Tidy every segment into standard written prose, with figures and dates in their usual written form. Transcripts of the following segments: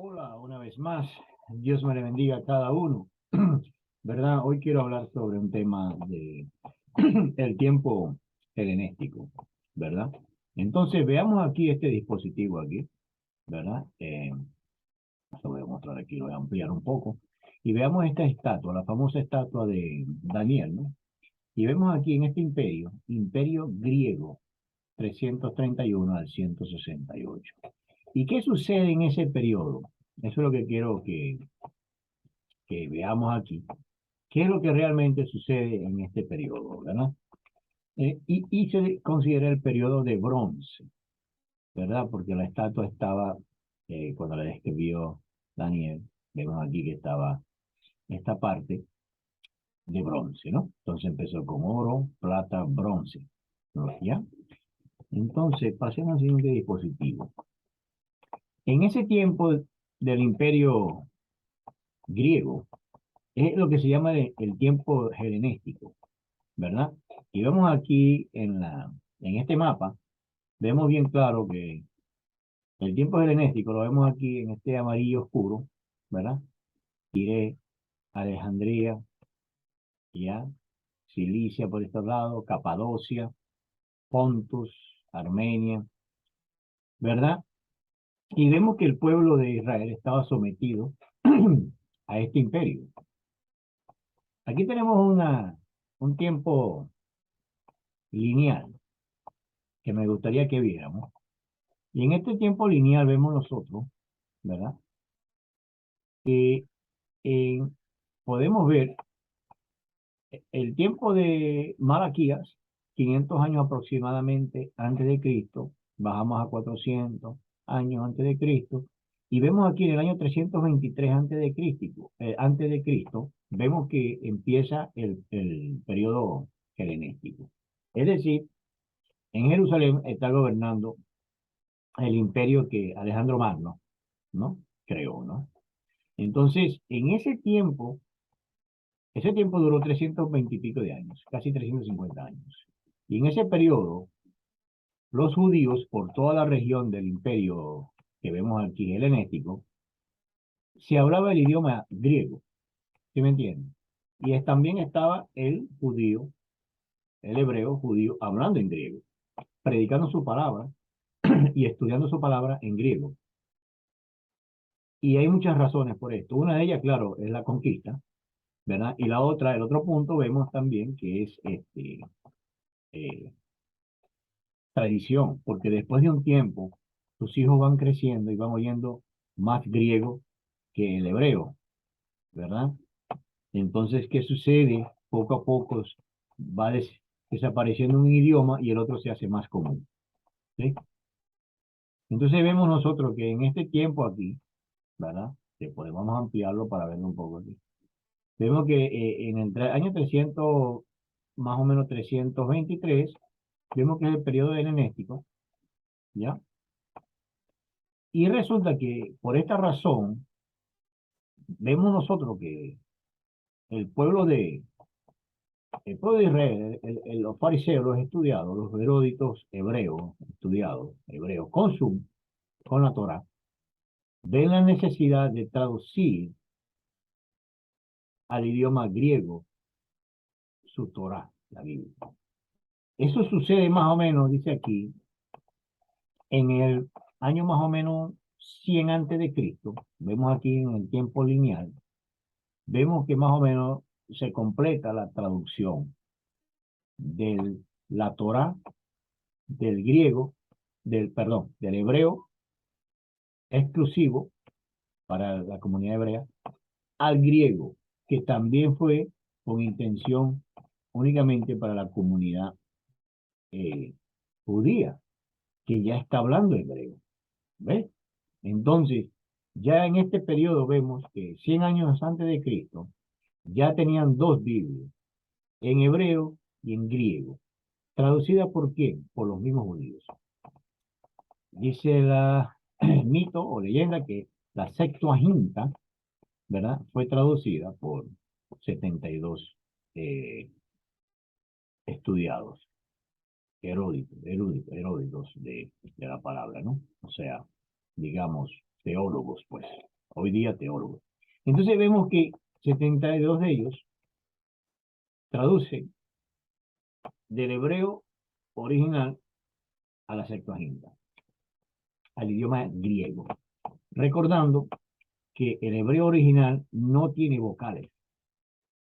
Hola, una vez más. Dios me le bendiga a cada uno. ¿Verdad? Hoy quiero hablar sobre un tema de el tiempo helenístico, ¿verdad? Entonces, veamos aquí este dispositivo aquí, ¿verdad? Lo voy a mostrar aquí, lo voy a ampliar un poco. Y veamos esta estatua, la famosa estatua de Daniel, ¿no? Y vemos aquí en este imperio griego, 331 al 168. ¿Y qué sucede en ese periodo? Eso es lo que quiero que veamos aquí. ¿Qué es lo que realmente sucede en este periodo, verdad? Y se considera el periodo de bronce, ¿verdad? Porque la estatua estaba, cuando la describió Daniel, vemos aquí que estaba esta parte de bronce, ¿no? Entonces empezó con oro, plata, bronce, ¿no? ¿Ya? Entonces, pasemos al siguiente dispositivo. En ese tiempo del imperio griego, es lo que se llama el tiempo helenístico, ¿verdad? Y vemos aquí en este mapa, vemos bien claro que el tiempo helenístico lo vemos aquí en este amarillo oscuro, ¿verdad? Tiré, Alejandría, ya, Cilicia por estos lados, Capadocia, Pontus, Armenia, ¿verdad? Y vemos que el pueblo de Israel estaba sometido a este imperio. Aquí tenemos un tiempo lineal que me gustaría que viéramos. Y en este tiempo lineal vemos nosotros, ¿verdad? Que podemos ver el tiempo de Malaquías, 500 años aproximadamente antes de Cristo, bajamos a 400 años antes de Cristo, y vemos aquí en el año 323 antes de Cristo, vemos que empieza el periodo helenístico. Es decir, en Jerusalén está gobernando el imperio que Alejandro Magno, ¿no? Creó, ¿no? Entonces, en ese tiempo duró 320 y pico de años, casi 350 años. Y en ese periodo, los judíos por toda la región del imperio que vemos aquí, helenístico, se hablaba el idioma griego, ¿sí me entienden? También estaba el judío, el hebreo judío, hablando en griego, predicando su palabra y estudiando su palabra en griego. Y hay muchas razones por esto. Una de ellas, claro, es la conquista, ¿verdad? Y la otra, el otro punto, vemos también que es eh, tradición, porque después de un tiempo, tus hijos van creciendo y van oyendo más griego que el hebreo, ¿verdad? Entonces, ¿qué sucede? Poco a poco va desapareciendo un idioma y el otro se hace más común, ¿sí? Entonces vemos nosotros que en este tiempo aquí, ¿verdad? Que podemos ampliarlo para verlo un poco aquí. Vemos que en el año 300, más o menos 323, vemos que es el periodo helenístico, ¿ya? Y resulta que por esta razón, vemos nosotros que el pueblo de, el pueblo de Israel, los fariseos, los estudiados, los eruditos hebreos, estudiados, hebreos, con la Torá, ven la necesidad de traducir al idioma griego su Torá, la Biblia. Eso sucede más o menos, dice aquí, en el año más o menos 100 antes de Cristo. Vemos aquí en el tiempo lineal, vemos que más o menos se completa la traducción de la Torá del griego, del hebreo exclusivo para la comunidad hebrea, al griego, que también fue con intención únicamente para la comunidad eh, judía, que ya está hablando hebreo. ¿Ves? Entonces, ya en este periodo vemos que 100 años antes de Cristo, ya tenían dos Biblias, en hebreo y en griego. ¿Traducida por quién? Por los mismos judíos. Dice el mito o leyenda que la Septuaginta, ¿verdad? Fue traducida por 72 eh, estudiados, eruditos de la palabra, ¿no? O sea, digamos, teólogos, pues. hoy día teólogos. Entonces vemos que 72 de ellos traducen del hebreo original a la Septuaginta, al idioma griego, recordando que el hebreo original no tiene vocales.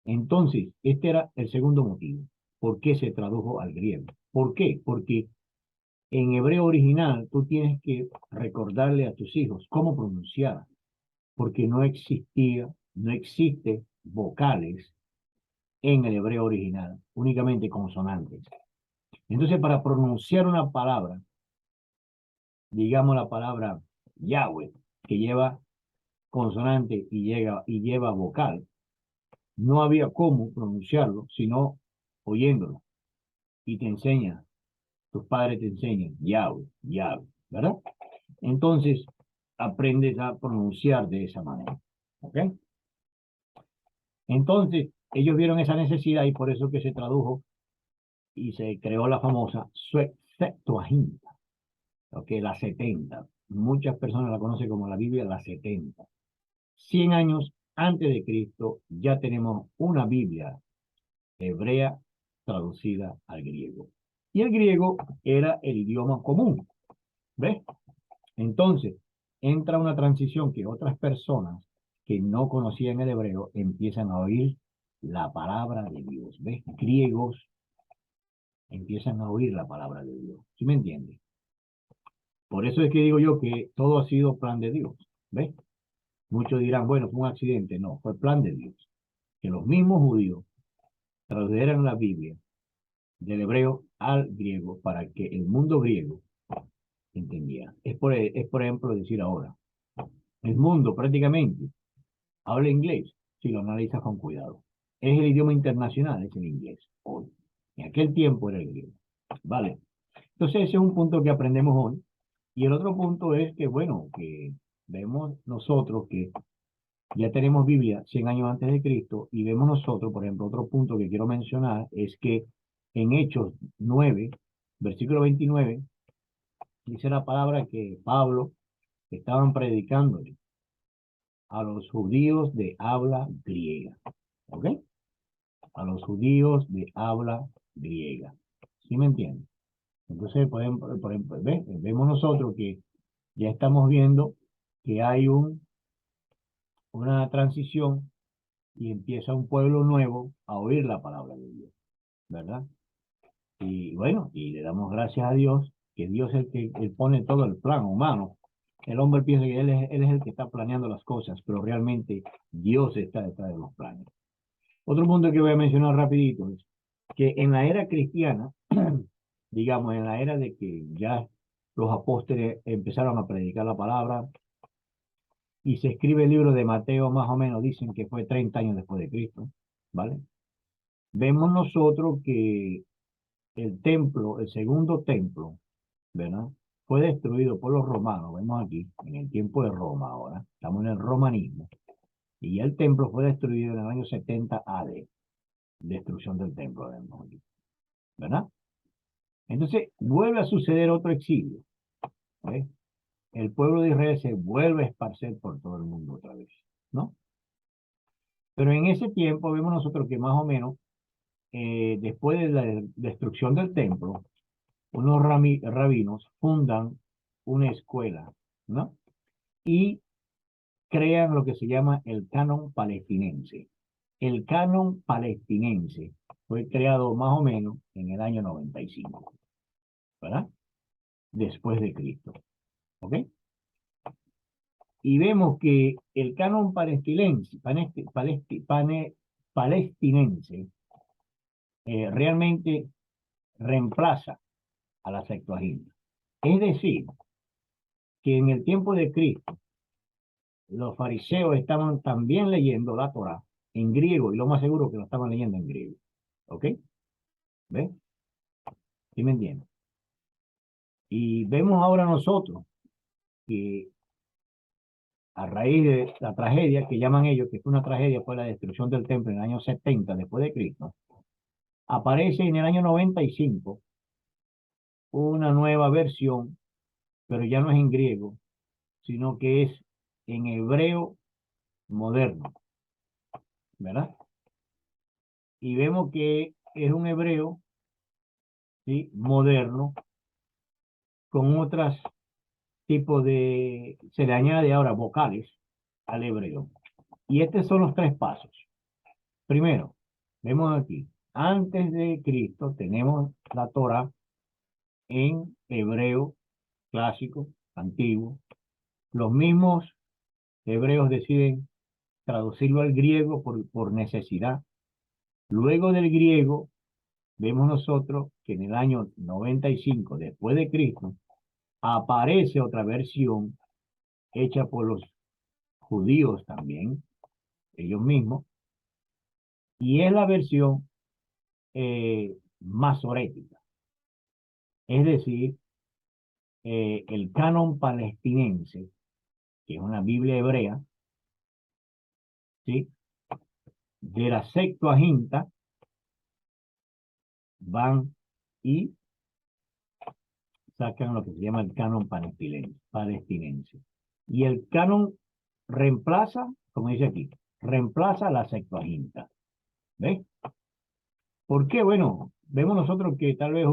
Entonces, este era el segundo motivo. ¿Por qué se tradujo al griego? ¿Por qué? Porque en hebreo original tú tienes que recordarle a tus hijos cómo pronunciar, porque no existe vocales en el hebreo original, únicamente consonantes. Entonces, para pronunciar una palabra, digamos la palabra Yahweh, que lleva consonante y lleva vocal, no había cómo pronunciarlo, sino oyéndolo. Y te enseña, tus padres te enseñan Yahweh, Yahweh, ¿verdad? Entonces, aprendes a pronunciar de esa manera. ¿Ok? Entonces, ellos vieron esa necesidad y por eso que se tradujo y se creó la famosa Septuaginta, ¿ok? La 70. Muchas personas la conocen como la Biblia la 70. 100 años antes de Cristo ya tenemos una Biblia hebrea traducida al griego. Y el griego era el idioma común. ¿Ves? Entonces, entra una transición que otras personas que no conocían el hebreo empiezan a oír la palabra de Dios. ¿Ves? Griegos empiezan a oír la palabra de Dios. ¿Sí me entiendes? Por eso es que digo yo que todo ha sido plan de Dios. ¿Ves? Muchos dirán, bueno, fue un accidente. No, fue plan de Dios. Que los mismos judíos tradujeran la Biblia del hebreo al griego para que el mundo griego entendiera. Es por ejemplo decir ahora, el mundo prácticamente habla inglés si lo analizas con cuidado. Es el idioma internacional, es el inglés hoy. En aquel tiempo era el griego. ¿Vale? Entonces ese es un punto que aprendemos hoy. Y el otro punto es que, bueno, que vemos nosotros que ya tenemos Biblia 100 años antes de Cristo y vemos nosotros, por ejemplo, otro punto que quiero mencionar es que en Hechos 9, versículo 29, dice la palabra que Pablo estaban predicándole a los judíos de habla griega. ¿Ok? A los judíos de habla griega. ¿Sí me entienden? Entonces, por ejemplo, vemos nosotros que ya estamos viendo que hay una transición y empieza un pueblo nuevo a oír la palabra de Dios, ¿verdad? Y bueno, y le damos gracias a Dios, que Dios es el que él pone todo el plan humano. El hombre piensa que él es el que está planeando las cosas, pero realmente Dios está detrás de los planes. Otro punto que voy a mencionar rapidito es que en la era cristiana, digamos, en la era de que ya los apóstoles empezaron a predicar la palabra y se escribe el libro de Mateo, más o menos dicen que fue 30 años después de Cristo, ¿vale? Vemos nosotros que el templo, el segundo templo, ¿verdad? Fue destruido por los romanos, vemos aquí, en el tiempo de Roma ahora, estamos en el romanismo, y el templo fue destruido en el año 70 AD, destrucción del templo, vemos aquí, ¿verdad? Entonces, vuelve a suceder otro exilio, ¿ves? El pueblo de Israel se vuelve a esparcer por todo el mundo otra vez, ¿no? Pero en ese tiempo vemos nosotros que más o menos, después de la destrucción del templo, unos rabinos fundan una escuela, ¿no? Y crean lo que se llama el canon palestinense. El canon palestinense fue creado más o menos en el año 95, ¿verdad? Después de Cristo, ¿ok? Y vemos que el canon palestinense realmente reemplaza a la Septuaginta. Es decir, que en el tiempo de Cristo, los fariseos estaban también leyendo la Torá en griego, y lo más seguro que lo estaban leyendo en griego. ¿Ok? ¿Ves? ¿Sí me entiendes? Y vemos ahora nosotros que a raíz de la tragedia que llaman ellos, que fue una tragedia, fue la destrucción del templo en el año 70 después de Cristo, aparece en el año 95 una nueva versión, pero ya no es en griego, sino que es en hebreo moderno, ¿verdad? Y vemos que es un hebreo, ¿sí?, moderno, con otros tipos de, se le añade ahora vocales al hebreo. Y estos son los tres pasos. Primero, vemos aquí, antes de Cristo tenemos la Torá en hebreo clásico, antiguo. Los mismos hebreos deciden traducirlo al griego por necesidad. Luego del griego, vemos nosotros que en el año 95 después de Cristo aparece otra versión hecha por los judíos también, ellos mismos, y es la versión masorética, es decir, el canon palestinense, que es una Biblia hebrea, ¿sí?, de la Septuaginta, van y sacan lo que se llama el canon palestinense. Y el canon reemplaza, como dice aquí, reemplaza la Septuaginta. ¿Ves? ¿Por qué? Bueno, vemos nosotros que tal vez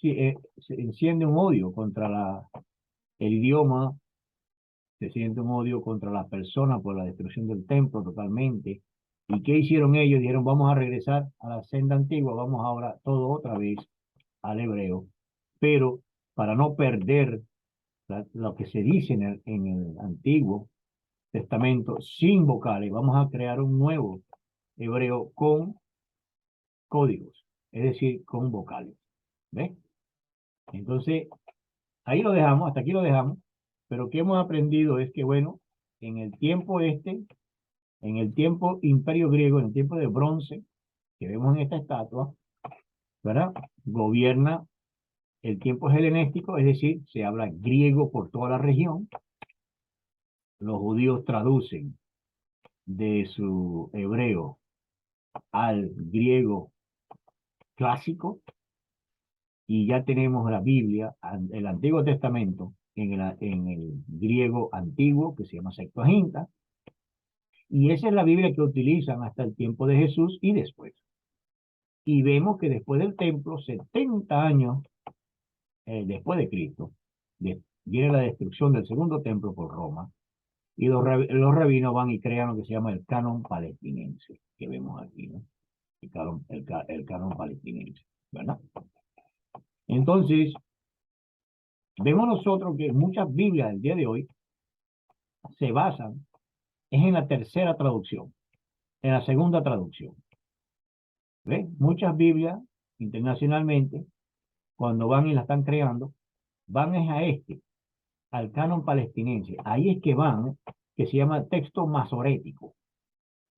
se enciende un odio contra el idioma, se siente un odio contra las personas por la destrucción del templo totalmente. ¿Y qué hicieron ellos? Dijeron, vamos a regresar a la senda antigua, vamos ahora todo otra vez al hebreo, pero para no perder lo que se dice en el Antiguo Testamento sin vocales, vamos a crear un nuevo hebreo con códigos, es decir, con vocales. ¿Ves? Entonces, ahí lo dejamos, hasta aquí lo dejamos, pero que hemos aprendido es que, bueno, en el tiempo en el tiempo imperio griego, en el tiempo de bronce, que vemos en esta estatua, ¿verdad? Gobierna el tiempo helenístico, es decir, se habla griego por toda la región. Los judíos traducen de su hebreo al griego clásico y ya tenemos la Biblia, el Antiguo Testamento, en el griego antiguo que se llama Septuaginta, y esa es la Biblia que utilizan hasta el tiempo de Jesús y después. Y vemos que después del templo, 70 años después de Cristo, viene la destrucción del segundo templo por Roma, y los rabinos van y crean lo que se llama el canon palestinense, que vemos aquí, ¿no? El canon palestinense, ¿verdad? Entonces, vemos nosotros que muchas Biblias del día de hoy se basan es en la tercera traducción, en la segunda traducción. ¿Ves? Muchas Biblias internacionalmente, cuando van y la están creando, van es al canon palestinense. Ahí es que van, que se llama texto masorético.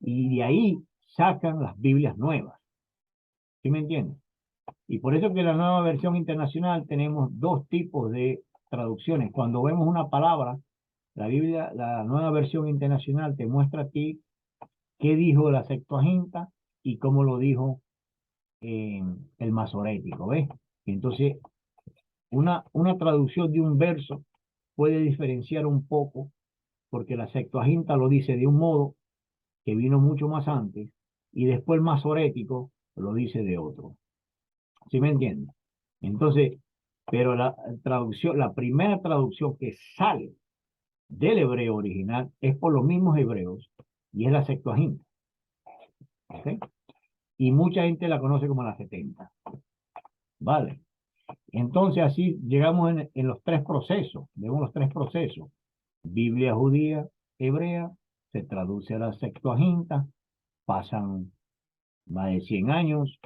Y de ahí sacan las Biblias nuevas. ¿Sí me entiendes? Y por eso que en la nueva versión internacional tenemos dos tipos de traducciones. Cuando vemos una palabra, la Biblia, la nueva versión internacional te muestra a ti qué dijo la Septuaginta y cómo lo dijo el masorético, ¿ves? Entonces, una traducción de un verso puede diferenciar un poco, porque la Septuaginta lo dice de un modo que vino mucho más antes, y después el masorético lo dice de otro. ¿Sí me entiendes? Entonces, pero la traducción, la primera traducción que sale del hebreo original es por los mismos hebreos y es la Septuaginta. ¿Okay? Y mucha gente la conoce como la 70. ¿Vale? Entonces así llegamos en los tres procesos, vemos los tres procesos. Biblia judía, hebrea, se traduce a la Septuaginta, pasan más de 100 años,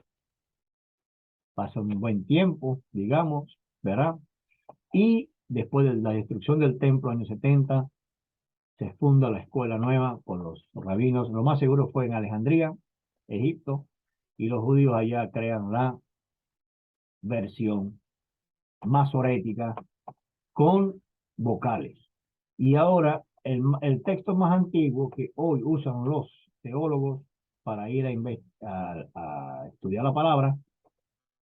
pasa un buen tiempo, digamos, ¿verdad? Y después de la destrucción del templo, años 70, se funda la escuela nueva por los rabinos. Lo más seguro fue en Alejandría, Egipto, y los judíos allá crean la versión masorética con vocales. Y ahora el texto más antiguo que hoy usan los teólogos para ir a estudiar la palabra,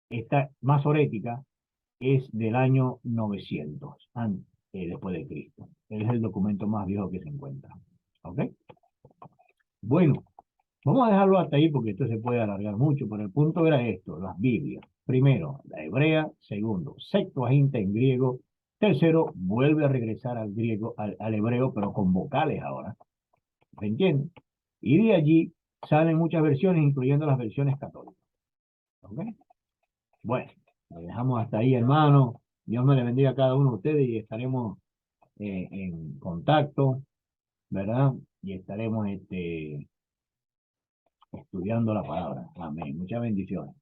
esta masorética, es del año 900. después de Cristo. Es el documento más viejo que se encuentra. ¿Ok? Bueno, vamos a dejarlo hasta ahí porque esto se puede alargar mucho, pero el punto era esto, las Biblias. Primero, la hebrea. Segundo, Septuaginta en griego. Tercero, vuelve a regresar al griego, al hebreo, pero con vocales ahora. ¿Se entiende? Y de allí salen muchas versiones, incluyendo las versiones católicas. ¿Ok? Bueno, lo dejamos hasta ahí, hermano. Dios me le bendiga a cada uno de ustedes y estaremos en contacto, ¿verdad? Y estaremos estudiando la palabra. Amén. Muchas bendiciones.